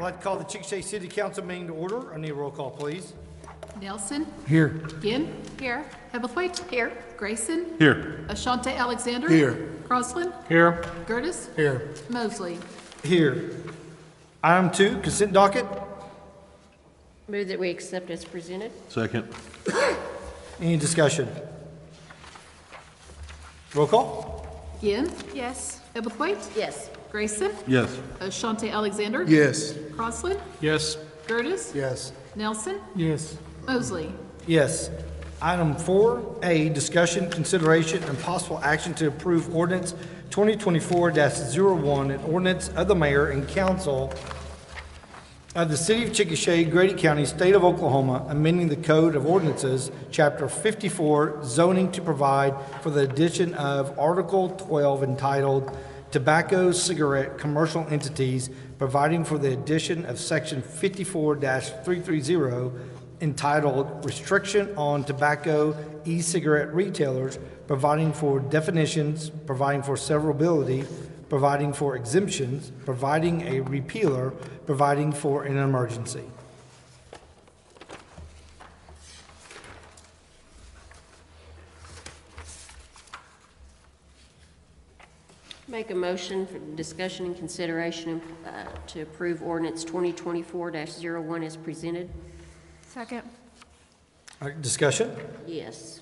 I'd like to call the Chickasha City Council meeting to order. I need a roll call, please. Nelson. Here. Ginn. Here. Hebblethwaite. Here. Grayson. Here. Ashante Alexander. Here. Crosland. Here. Gertis. Here. Mosley. Here. Item 2, consent docket. Move that we accept as presented. Second. Any discussion? Roll call. Ginn. Yes. Hebblethwaite. Yes. Grayson. Yes. Ashante Alexander. Yes. Crosland. Yes. Gertis. Yes. Nelson. Yes. Mosley. Yes. Item 4A, discussion, consideration, and possible action to approve ordinance 2024-01, an ordinance of the mayor and council of the city of Chickasha, Grady County, state of Oklahoma, amending the code of ordinances, chapter 54, zoning to provide for the addition of Article 12 entitled Tobacco Cigarette Commercial Entities, providing for the addition of section 54-330 entitled Restriction on Tobacco E-Cigarette Retailers, providing for definitions, providing for severability, providing for exemptions, providing a repealer, providing for an emergency. Make a motion for discussion and consideration to approve ordinance 2024-01 as presented. Second. All right, discussion? Yes.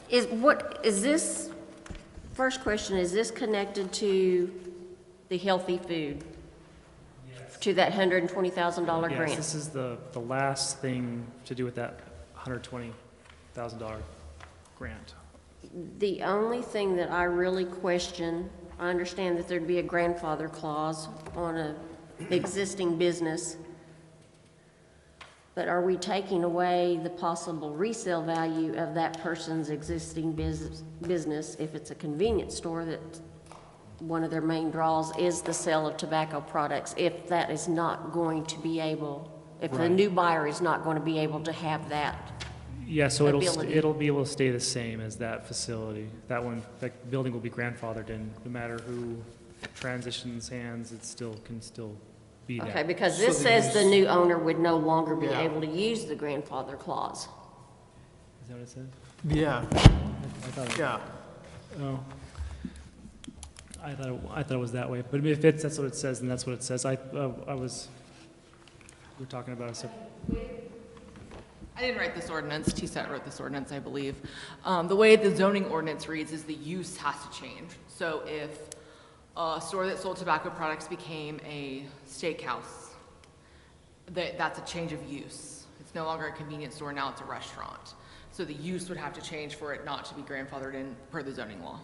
Is this, first question, is this connected to the healthy food? Yes. To that $120,000 grant? Yes, this is the last thing to do with that $120,000 grant. The only thing that I really question, I understand that there'd be a grandfather clause on an existing business, but are we taking away the possible resale value of that person's existing business if it's a convenience store that one of their main draws is the sale of tobacco products, if that is not going to be able, if the new buyer is not going to be able to have that? Yeah, so ability. it'll be able to stay the same as that facility. That building will be grandfathered in, no matter who transitions hands, it can still be that. Okay, because this says the new owner would no longer be able to use the grandfather clause. Is that what it said? Yeah. I thought it, Yeah. oh. I thought it was that way, but if that's what it says, then that's what it says. we're talking about it. I didn't write this ordinance. TSET wrote this ordinance, I believe. The way the zoning ordinance reads is the use has to change. So if a store that sold tobacco products became a steakhouse, that's a change of use. It's no longer a convenience store, now it's a restaurant. So the use would have to change for it not to be grandfathered in per the zoning law.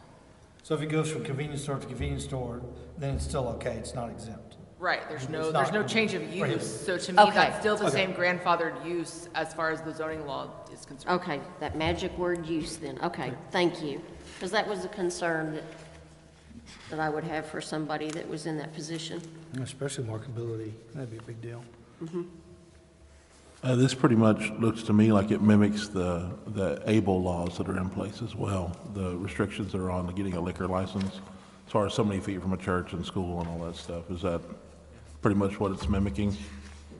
So if it goes from convenience store to convenience store, then it's still okay, it's not exempt. Right, there's no change of use. Right. So to me, Okay. that's still the same grandfathered use as far as the zoning law is concerned. Okay, that magic word use then. Okay, thank you. Because that was a concern that I would have for somebody that was in that position. Especially marketability, that'd be a big deal. This pretty much looks to me like it mimics the ABLE laws that are in place as well, the restrictions that are on getting a liquor license, as far as so many feet from a church and school and all that stuff. Is that pretty much what it's mimicking?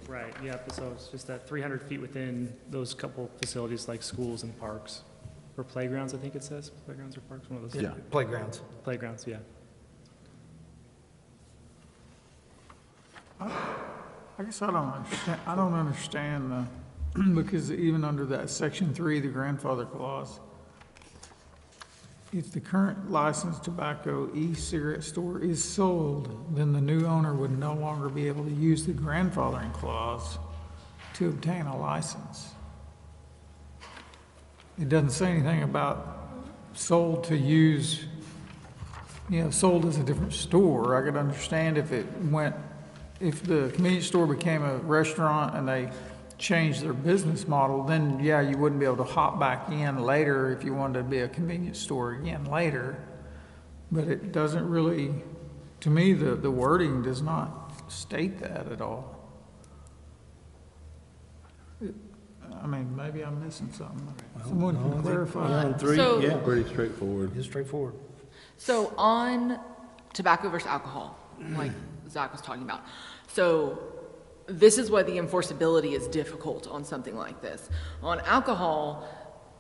Right, yeah, so it's just that 300 feet within those couple facilities like schools and parks, or playgrounds, I think it says, playgrounds or parks, one of those. Yeah. Playgrounds. Playgrounds, yeah. I guess I don't understand because even under that section 3, the grandfather clause, if the current licensed tobacco e-cigarette store is sold, then the new owner would no longer be able to use the grandfathering clause to obtain a license. It doesn't say anything about sold to use, sold as a different store. I could understand if the convenience store became a restaurant and they changed their business model, then yeah, you wouldn't be able to hop back in later if you wanted to be a convenience store again later. But it doesn't really, to me, the wording does not state that at all. Maybe I'm missing something. Someone can clarify. On 3, So- yeah, Pretty straightforward. it's straightforward. So on tobacco versus alcohol, like Zach was talking about. So this is why the enforceability is difficult on something like this. On alcohol,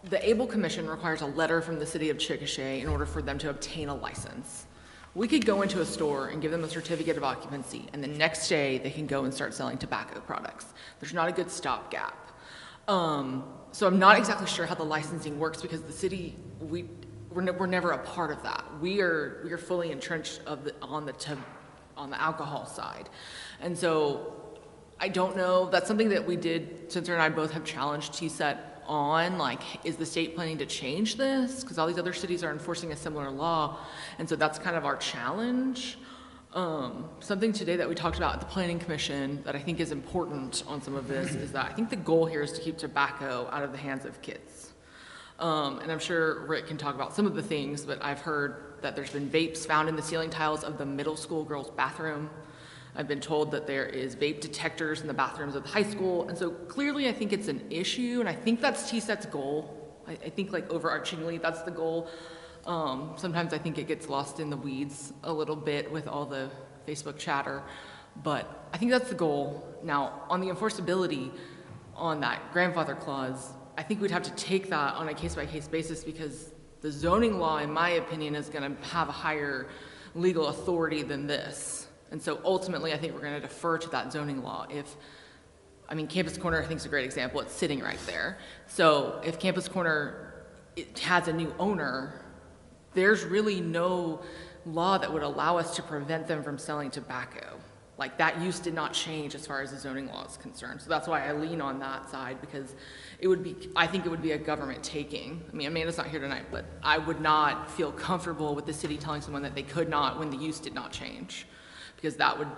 the Able Commission requires a letter from the city of Chickasha in order for them to obtain a license. We could go into a store and give them a certificate of occupancy, and the next day they can go and start selling tobacco products. There's not a good stopgap. So I'm not exactly sure how the licensing works because the city, we're never a part of that. We are fully entrenched on the alcohol side, and so I don't know. That's something that we did. Spencer and I both have challenged TSET on. Like, is the state planning to change this? Because all these other cities are enforcing a similar law, and so that's kind of our challenge. Something today that we talked about at the Planning Commission that I think is important on some of this is that I think the goal here is to keep tobacco out of the hands of kids. And I'm sure Rick can talk about some of the things, but I've heard that there's been vapes found in the ceiling tiles of the middle school girls' bathroom. I've been told that there is vape detectors in the bathrooms of the high school, and so clearly I think it's an issue, and I think that's TSET's goal. I think like overarchingly that's the goal. Sometimes I think it gets lost in the weeds a little bit with all the Facebook chatter, but I think that's the goal. Now, on the enforceability on that grandfather clause, I think we'd have to take that on a case-by-case basis because the zoning law, in my opinion, is going to have a higher legal authority than this. And so ultimately, I think we're going to defer to that zoning law. Campus Corner, I think, is a great example. It's sitting right there. So if Campus Corner it has a new owner, there's really no law that would allow us to prevent them from selling tobacco. Like, that use did not change as far as the zoning law is concerned. So that's why I lean on that side, because I think it would be a government taking. Amanda's not here tonight, but I would not feel comfortable with the city telling someone that they could not when the use did not change, because that would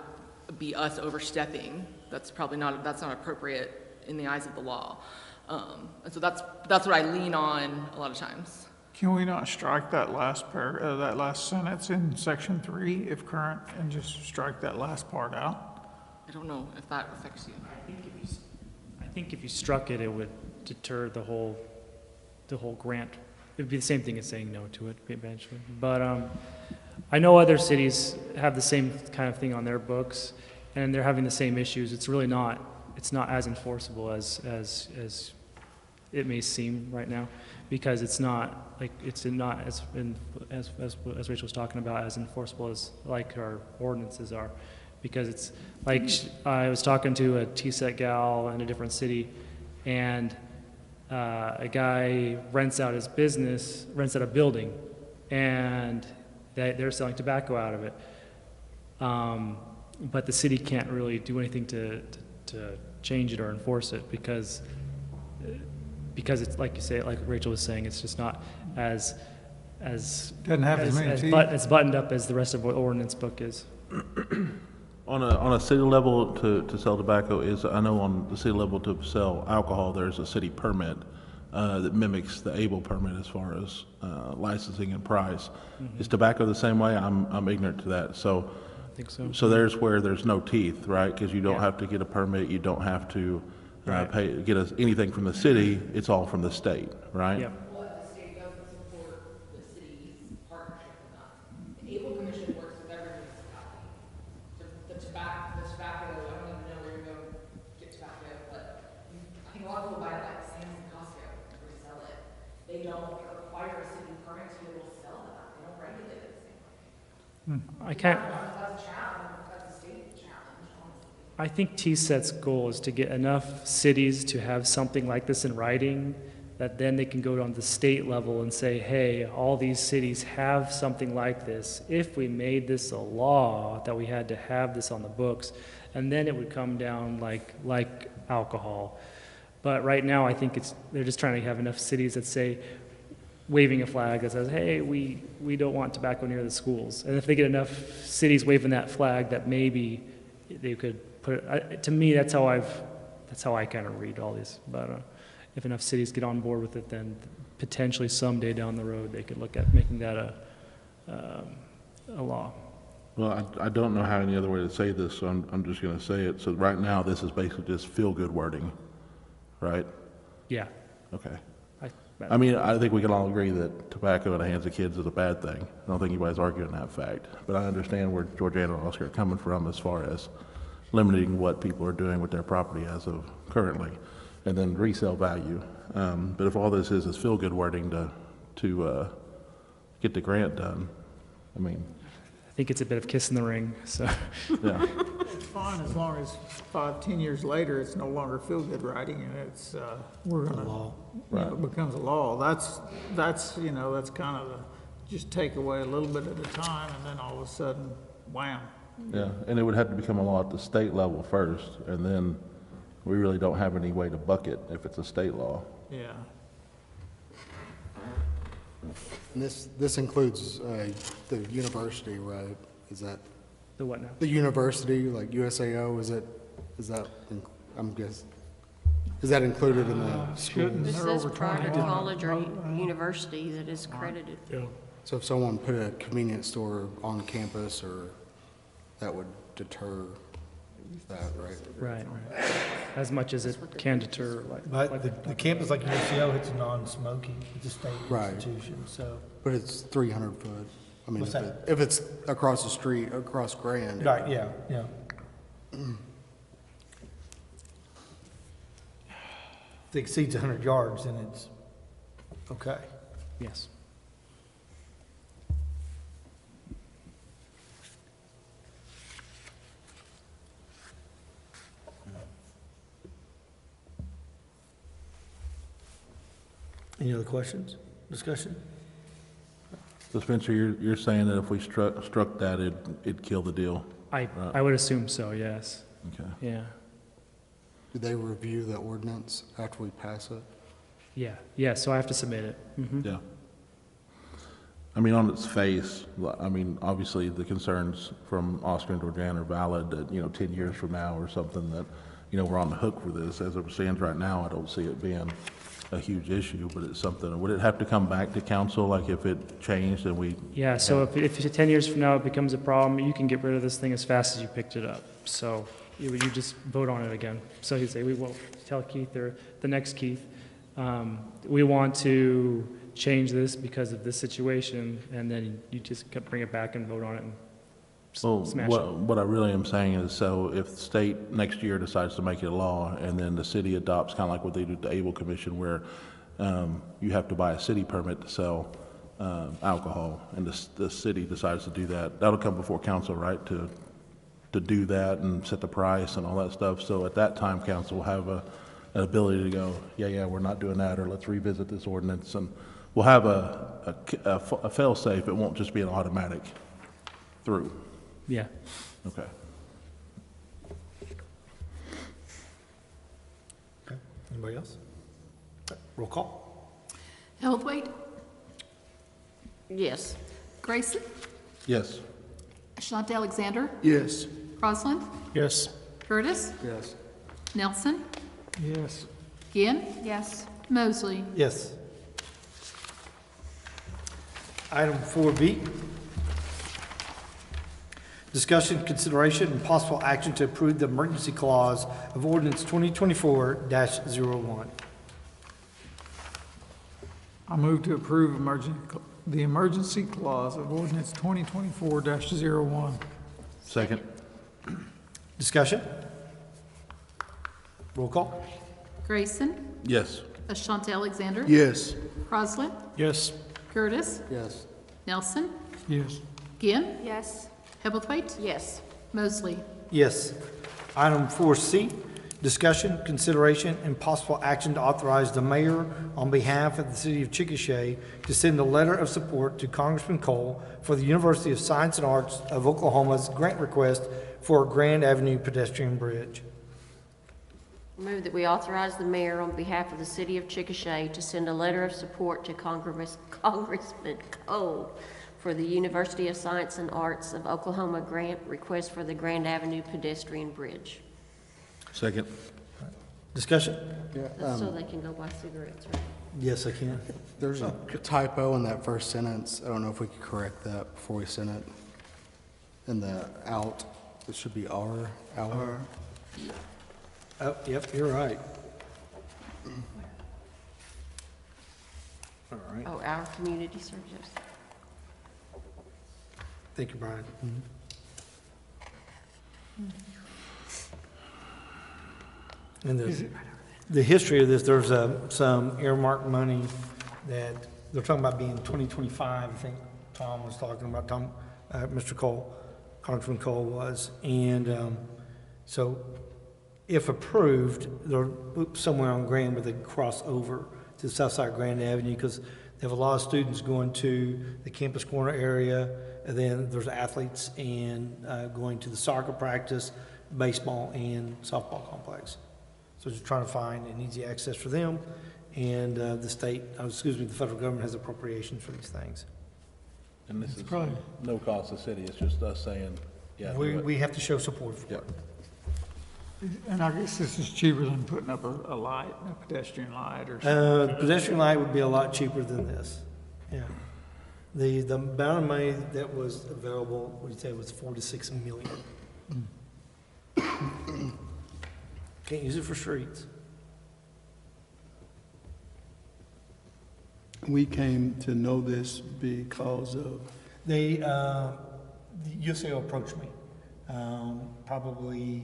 be us overstepping. That's not appropriate in the eyes of the law. And so that's what I lean on a lot of times. Can we not strike that last that last sentence in section 3 if current and just strike that last part out? I don't know if that affects you. I think if you struck it, it would deter the whole grant. It would be the same thing as saying no to it eventually. But I know other cities have the same kind of thing on their books, and they're having the same issues. It's really not. It's not as enforceable as it may seem right now, because it's not as Rachel was talking about, as enforceable as like our ordinances are, because it's like I was talking to a TSET gal in a different city, and a guy rents out a building, and they're selling tobacco out of it, but the city can't really do anything to change it or enforce it because it's like you say, like Rachel was saying, it's just not as Doesn't have as many teeth. as buttoned up as the rest of what ordinance book is. On a city level to sell tobacco I know on the city level to sell alcohol, there's a city permit that mimics the ABLE permit as far as licensing and price. Mm-hmm. Is tobacco the same way? I'm ignorant to that. So I think so. So there's where there's no teeth, right? Because you don't have to get a permit, you don't have to get anything from the city. It's all from the state, right? Yeah. Well, the state doesn't support the city's partnership in that. The ABLE Commission works with every municipality. The tobacco, I don't even know where you're going to get tobacco, but I think a lot of people buy it like Sam's and Costco to resell it. They don't require a city permit to be able to sell that. They don't regulate it the same way. I can't. That's a challenge. That's a state challenge, honestly. I think TSET's goal is to get enough cities to have something like this in writing that then they can go on the state level and say, hey, all these cities have something like this. If we made this a law that we had to have this on the books, and then it would come down like alcohol. But right now I think they're just trying to have enough cities that say, waving a flag that says, hey, we don't want tobacco near the schools. And if they get enough cities waving that flag, that maybe they could put it, to me, that's how I kind of read all these. But if enough cities get on board with it, then potentially someday down the road they could look at making that a law. Well, I don't know how any other way to say this, so I'm just going to say it. So right now, this is basically just feel-good wording, right? Yeah. Okay. I mean, I think we can all agree that tobacco in the hands of kids is a bad thing. I don't think anybody's arguing that fact. But I understand where Georgiana and Oscar are coming from as far as limiting what people are doing with their property as of currently, and then resale value. But if all this is feel-good wording to get the grant done, I mean, I think it's a bit of kiss in the ring, so. yeah. It's fine as long as 5-10 years later, it's no longer feel-good writing and it's, we're gonna, it becomes a law. That's, you know, that's kind of just take away a little bit at a time and then all of a sudden, wham. Yeah, and it would have to become a law at the state level first, and then we really don't have any way to bucket if it's a state law. Yeah. And this includes the university, right? Is that The what now? the university, like USAO? Is that I'm guessing, is that included in the school? Shouldn't. It They're says over private 21. college or university that is credited. So if someone put a convenience store on campus, or that would deter that, right? Right. As much as it can deter, But the campus like UCO, it's non-smoking, it's a state Right. institution, so. But it's 300 foot. I mean, What's that? if it's across the street, across Grand. Right, yeah, yeah. If it exceeds 100 yards, then it's okay. yes. Any other questions, discussion? So Spencer, you're saying that if we struck that, it'd kill the deal? I would assume so, yes. Okay. Yeah. Do they review the ordinance after we pass it? Yeah, so I have to submit it. Yeah. I mean, on its face, I mean, obviously the concerns from Oscar and Georgiana are valid that, 10 years from now or something that, we're on the hook for this. As it stands right now, I don't see it being a huge issue, but it's something, would it have to come back to council, like if it changed and we? Yeah, so if 10 years from now it becomes a problem, you can get rid of this thing as fast as you picked it up. So you just vote on it again. So you say, we will tell Keith or the next Keith, we want to change this because of this situation, and then you just bring it back and vote on it and smash it. What I really am saying is, so if the state next year decides to make it a law, and then the city adopts kind of like what they do at the Able Commission, where you have to buy a city permit to sell alcohol, and the city decides to do that, that'll come before council, right, to do that and set the price and all that stuff. So at that time, council will have an ability to go, yeah, we're not doing that, or let's revisit this ordinance, and we'll have a fail-safe. It won't just be an automatic through. Yeah. Okay. Okay. Anybody else? Roll call. Heathwaite, Yes. Grayson, Yes. Shante Alexander, Yes. Crosland, Yes. Curtis, Yes. Nelson, Yes. Ginn. Yes. Mosley. Yes. Item 4B. Discussion, consideration, and possible action to approve the emergency clause of ordinance 2024-01. I move to approve the emergency clause of ordinance 2024-01. Second. Discussion? Roll call. Grayson, Yes. Shante Alexander, Yes. Crosland, Yes. Curtis, Yes. Nelson, Yes. Ginn, Yes. Heathwaite, Yes. Mosley. Yes. Item 4C, discussion, consideration, and possible action to authorize the mayor on behalf of the city of Chickasha to send a letter of support to Congressman Cole for the University of Science and Arts of Oklahoma's grant request for a Grand Avenue pedestrian bridge. Move that we authorize the mayor on behalf of the city of Chickasha to send a letter of support to Congressman Cole for the University of Science and Arts of Oklahoma grant request for the Grand Avenue pedestrian bridge. Second. Discussion? That's so they can go buy cigarettes, right? Yes, I can. There's a typo in that first sentence. I don't know if we could correct that before we send it. In the out, it should be our. Oh, yep, you're right. All right. Oh, our community services. Thank you, Brian. And the history of this, there's some earmarked money that they're talking about being 2025. I think Tom was talking about, Mr. Cole, Congressman Cole was. And so if approved, they're somewhere on Grand where they cross over to the south side of Grand Avenue because they have a lot of students going to the Campus Corner area, and then there's athletes and going to the soccer practice, baseball, and softball complex. So just trying to find an easy access for them, and the the federal government has appropriations for these things. And this is probably- no cost to the city, it's just us saying, yeah. do it. We have to show support for Yeah. it. And I guess this is cheaper than putting up a light, a pedestrian light or something. Pedestrian light would be a lot cheaper than this, yeah. The amount of money that was available, what did you say, was 4 to 6 million. Can't use it for streets. We came to know this because of, They, the USAO approached me, probably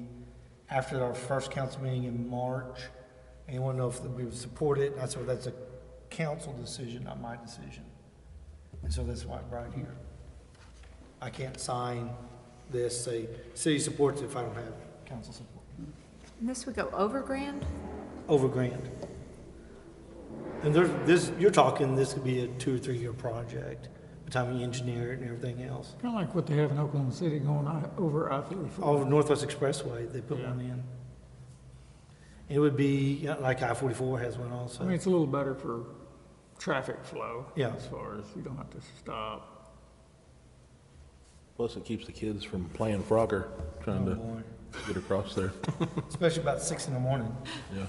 after our first council meeting in March, and they wanted to know if we would support it. I said, that's a council decision, not my decision. And so that's why I brought it here. I can't sign this, say, city supports it if I don't have council support. And this would go over Grand? Over grand. And there's, you're talking, this could be a 2 or 3 year project, by the time you engineer it and everything else. Kind of like what they have in Oklahoma City going over I-34. All of Northwest Expressway, they put Yeah. one in. It would be, like I-44 has one also. I mean, it's a little better for traffic flow. Yeah. As far as you don't have to stop. Plus it keeps the kids from playing Frogger, trying Oh, to boy. get across there. Especially about 6 in the morning, Yeah.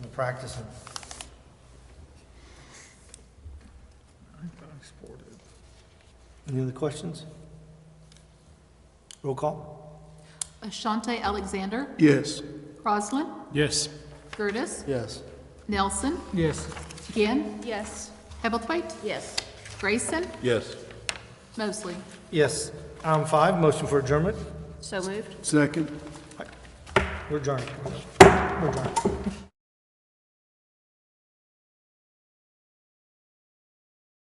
we're practicing. I think I support it. Any other questions? Roll call? Ashante Alexander, yes. Crosland, Yes. Curtis, Yes. Nelson, Yes. Ginn, Yes. Hebblethwaite, Yes. Grayson, Yes. Mosley. Yes. Item 5, motion for adjournment. So moved? Second. We're adjourned. We're adjourned.